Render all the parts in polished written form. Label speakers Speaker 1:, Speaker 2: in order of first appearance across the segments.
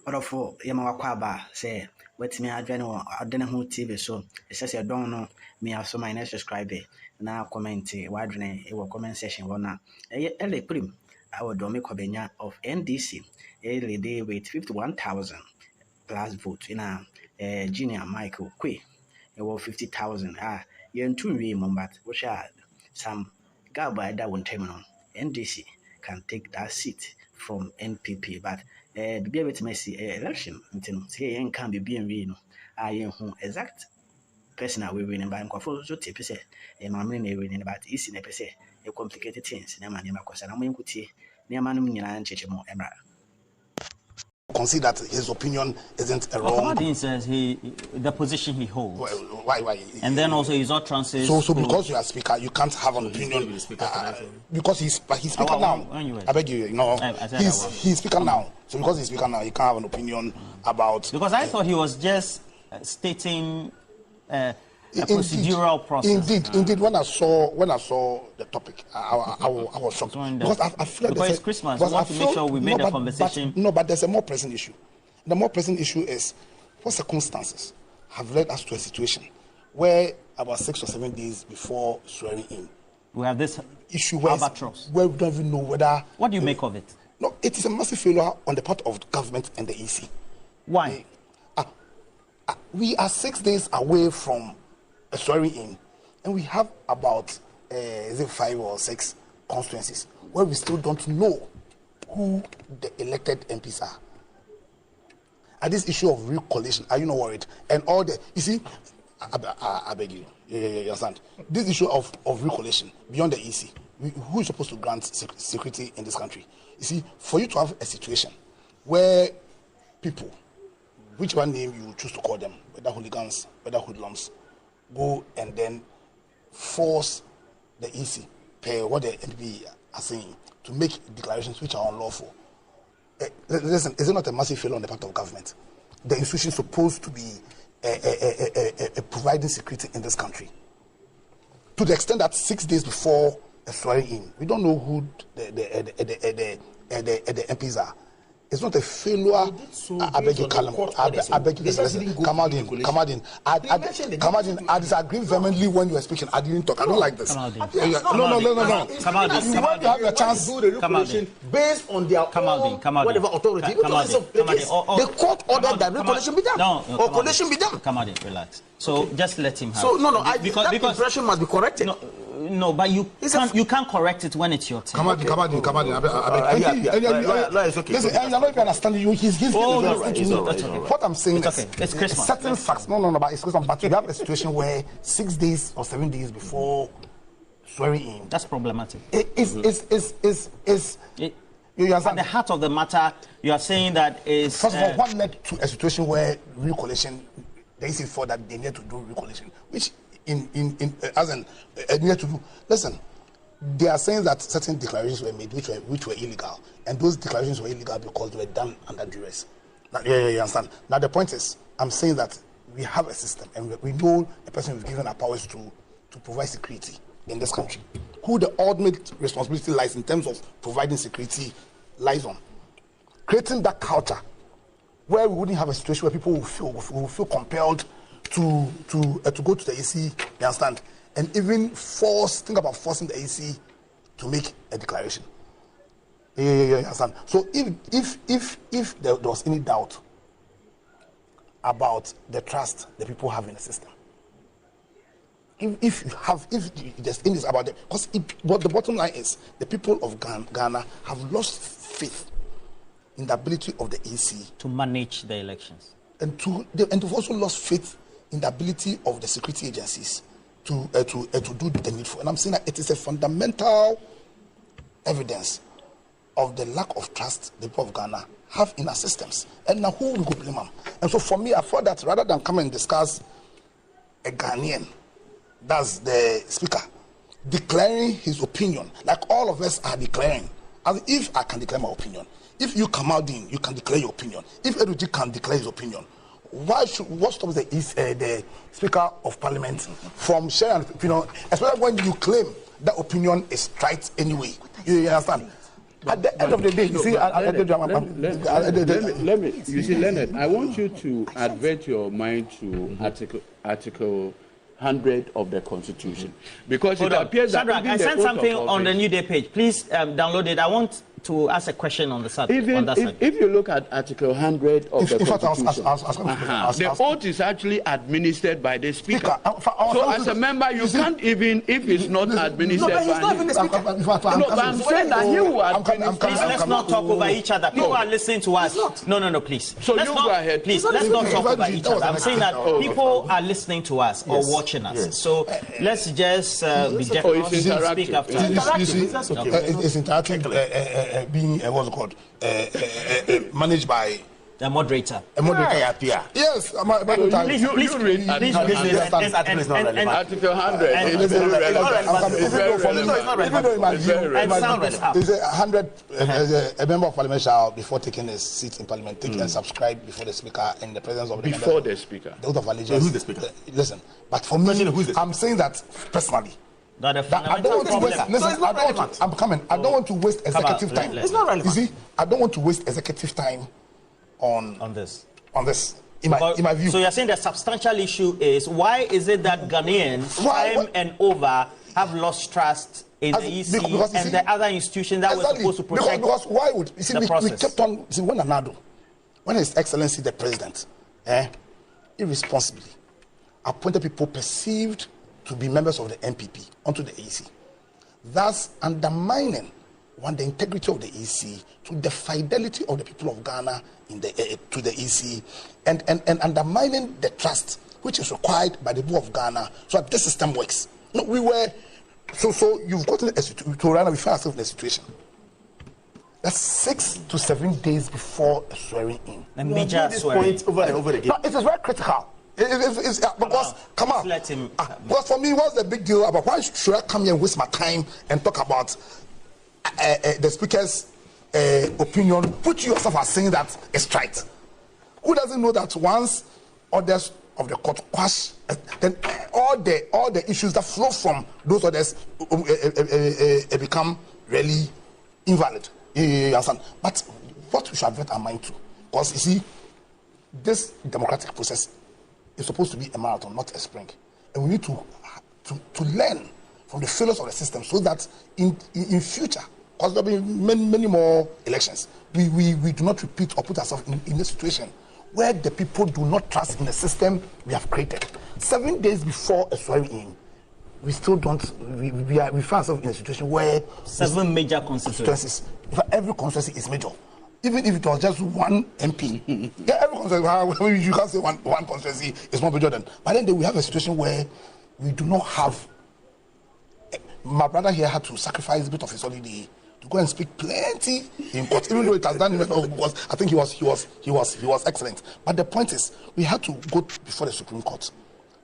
Speaker 1: Orofo yema wakwaba say wetimi adwene wo adene ho TV so ese don no me aso my next subscribe na comment wadwene e wo comment section wona Eliprim our domi Kwabenya of NDC lead with 51,000 plus vote in junior Michael Kwe e wo 50,000 yentu wi but which are some gaba that one time no NDC can take that seat from NPP but be able to see election until say yen can be being no who exact person we winning by nkwafo so tip say e mamre na winning but isi na pese e complicated things na ma kosa na mo yenkutie na ma no nyina nchechemo emra.
Speaker 2: Consider that his opinion isn't a wrong.
Speaker 3: Well, says the position he holds.
Speaker 2: Why?
Speaker 3: And then also his utterances.
Speaker 2: So because you are speaker, you can't have an opinion. Because he's speaker now. I beg you, he's speaker now. So because he's speaker now, he can't have an opinion about.
Speaker 3: Because I thought he was just stating a procedural process.
Speaker 2: Indeed. When I saw the topic, I was shocked because I feel like
Speaker 3: it's Christmas. We want to make sure we made a conversation.
Speaker 2: But there's a more pressing issue. The more pressing issue is what circumstances have led us to a situation where about 6 or 7 days before swearing in,
Speaker 3: we have this
Speaker 2: issue where we don't even know whether.
Speaker 3: What do you make of it?
Speaker 2: No, it is a massive failure on the part of the government and the EC.
Speaker 3: Why?
Speaker 2: We are 6 days away from swearing in, and we have about 5 or 6 constituencies where we still don't know who the elected MPs are. And this issue of recoalition, are you not worried? And all the, you see, I beg you, you understand? This issue of recoalition beyond the EC, who is supposed to grant security in this country? You see, for you to have a situation where people, whichever name you choose to call them, whether hooligans, whether hoodlums, go and then force the EC, pay what the NPP are saying, to make declarations which are unlawful. Listen, is it not a massive failure on the part of government? The institution is supposed to be providing security in this country. To the extent that 6 days before swearing in, we don't know who the MPs are. It's not a failure. I beg you, I beg you, come out in. I disagree vehemently when you are speaking. I didn't talk. I don't like this. No. You want to have your chance.
Speaker 4: Based on their whatever authority. The court ordered that recoalition be done. Or coalition be done.
Speaker 3: Come on, relax. So just let him have.
Speaker 4: So because that impression must be corrected.
Speaker 3: No, but you can't correct it when it's your turn.
Speaker 2: Come on. Listen, I don't know if you understand. He's what I'm saying is
Speaker 3: it's Christmas.
Speaker 2: Certain facts. No, but it's Christmas. But you have a situation where 6 days or 7 days before swearing in.
Speaker 3: That's problematic.
Speaker 2: You understand?
Speaker 3: At the heart of the matter, you are saying that is.
Speaker 2: First of all, what led to a situation where recoalition, they say for that they need to do recoalition, which needed to do. Listen, they are saying that certain declarations were made which were illegal, and those declarations were illegal because they were done under duress. Now, you understand? Now the point is, I'm saying that we have a system, and we know a person who's given our powers to provide security in this country. Who the ultimate responsibility lies in terms of providing security lies on creating that culture where we wouldn't have a situation where people will feel compelled to go to the AC, you understand, and even think about forcing the AC to make a declaration. You understand? So if there was any doubt about the trust the people have in the system, if there's any about it, because what the bottom line is, the people of Ghana have lost faith in the ability of the AC
Speaker 3: to manage the elections,
Speaker 2: and they've also lost faith in the ability of the security agencies to do the needful. And I'm saying that it is a fundamental evidence of the lack of trust the people of Ghana have in our systems. And now who will go blame them? And so for me, I thought that rather than come and discuss a Ghanaian, that's the speaker, declaring his opinion, like all of us are declaring, as if I can declare my opinion. If you come out in, you can declare your opinion. If Eduji can declare his opinion, what stops the Speaker of Parliament from sharing an opinion, especially when you claim that opinion is right anyway? You understand? At the end of the day, you see,
Speaker 5: let me. You see, Leonard, I want you to advert your mind to Article 100 of the Constitution, because it appears that
Speaker 3: I sent something on the New Day page. Please download it. I want to ask a question on the subject.
Speaker 5: If you look at Article 100 of the Constitution, the oath is actually administered by the Speaker. So as a member, you can't even, if it's not administered by the Speaker. No, but I'm saying that he will administer.
Speaker 3: Please, let's not talk over each other. People are listening to us. No, please.
Speaker 5: So you go ahead.
Speaker 3: Please, let's not talk over each other. I'm saying that people are listening to us or watching us. So let's just be definite. Speak after.
Speaker 2: It's interactive. Being what's it called? Managed by
Speaker 3: the moderator.
Speaker 2: A moderator. Yes.
Speaker 3: Please read.
Speaker 5: Article 100.
Speaker 2: It's not relevant. It's 100. A member of Parliament shall, before taking a seat in Parliament, take and subscribe before the Speaker in the presence of the
Speaker 5: before the Speaker.
Speaker 2: The oath of allegiance. Who's the Speaker? Listen, but for me, I'm saying that personally.
Speaker 3: I don't want to waste.
Speaker 2: Listen, I'm coming. I don't want to waste executive time.
Speaker 4: It's not relevant.
Speaker 2: You see, I don't want to waste executive time on this. In my view.
Speaker 3: So you're saying the substantial issue is, why is it that Ghanaians time and over have lost trust in the EC and the other institutions that were supposed to protect
Speaker 2: because why would you see,
Speaker 3: the process?
Speaker 2: We kept on, see, when His Excellency the President irresponsibly appointed people perceived to be members of the NPP onto the EC, thus undermining the integrity of the EC, to the fidelity of the people of Ghana to the EC, and undermining the trust which is required by the people of Ghana so that this system works. No, we were so you've gotten a situation to run. We find ourselves in a situation that's 6 to 7 days before a swearing in.
Speaker 3: A major swearing
Speaker 4: over and over again.
Speaker 2: No, it is very critical. It's because come on. Because for me, what's the big deal about why should I come here and waste my time and talk about the Speaker's opinion, which you yourself are saying that is right? Who doesn't know that once orders of the court quash, then all the issues that flow from those orders become really invalid? You understand? But what we should avert our mind to, because you see, this democratic process is supposed to be a marathon, not a sprint, and we need to learn from the failures of the system so that in future, because there will be many more elections, we do not repeat or put ourselves in a situation where the people do not trust in the system we have created. 7 days before a swearing in, we still don't. We find ourselves in a situation where
Speaker 3: 7 major constituencies.
Speaker 2: Every constituency is major. Even if it was just one MP, every constituency, you can't say one constituency is more major than. But then we have a situation where we do not have. My brother here had to sacrifice a bit of his holiday to go and speak plenty in court, even though it has done because I think he was excellent. But the point is, we had to go before the Supreme Court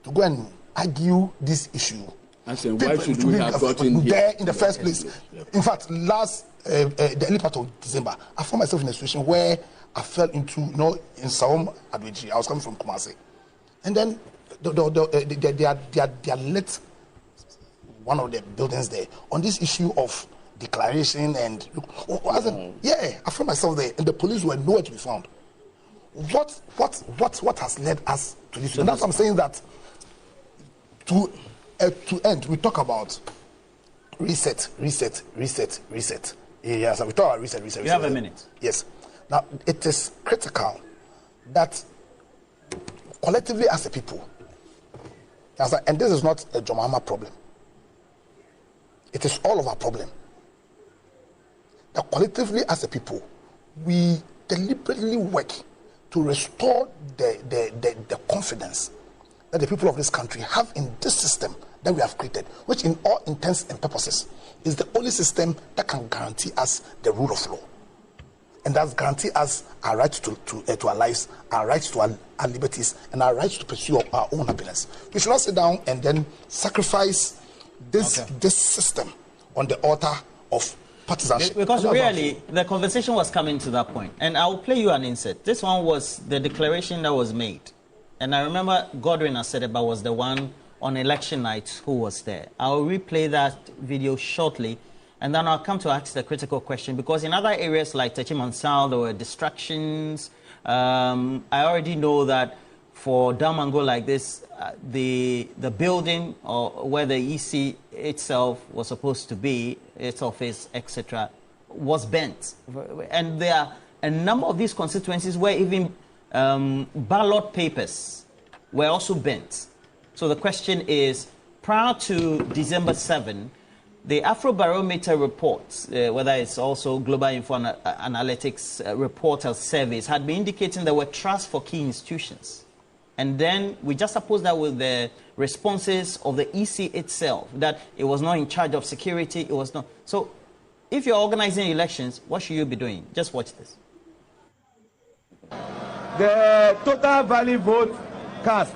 Speaker 2: to go and argue this issue.
Speaker 5: I said, why should we have gotten
Speaker 2: there in the first place? In fact, the early part of December, I found myself in a situation where I fell into, in Sawam Adweji. I was coming from Kumasi, and then they had lit one of the buildings there on this issue of declaration and I found myself there, and the police were nowhere to be found. What has led us to this? And that's what I'm saying, that to end, we talk about reset. Yes, we talk about reset.
Speaker 3: You have a minute.
Speaker 2: Yes. Now, it is critical that collectively as a people, and this is not a Jomama problem, it is all of our problem, that collectively as a people, we deliberately work to restore the confidence that the people of this country have in this system that we have created, which in all intents and purposes is the only system that can guarantee us the rule of law, and that's guarantee us our rights to our lives, our rights to our liberties, and our rights to pursue our own happiness. We should not sit down and then sacrifice this system on the altar of partisanship.
Speaker 3: Because really, the conversation was coming to that point, and I'll play you an insert. This one was the declaration that was made, and I remember Godwin Asedeba was the one on election night who was there. I'll replay that video shortly, And then I'll come to ask the critical question, because in other areas like Techimansal, there were distractions. I already know that for Damango like this, the building or where the EC itself was supposed to be, its office, etc., was bent. And there are a number of these constituencies where even ballot papers were also bent. So the question is, prior to December 7, the Afrobarometer reports, whether it's also Global Info Analytics report or surveys, had been indicating there were trusts for key institutions. And then we just suppose that with the responses of the EC itself, that it was not in charge of security, it was not. So if you're organizing elections, what should you be doing? Just watch this.
Speaker 6: The total valid vote cast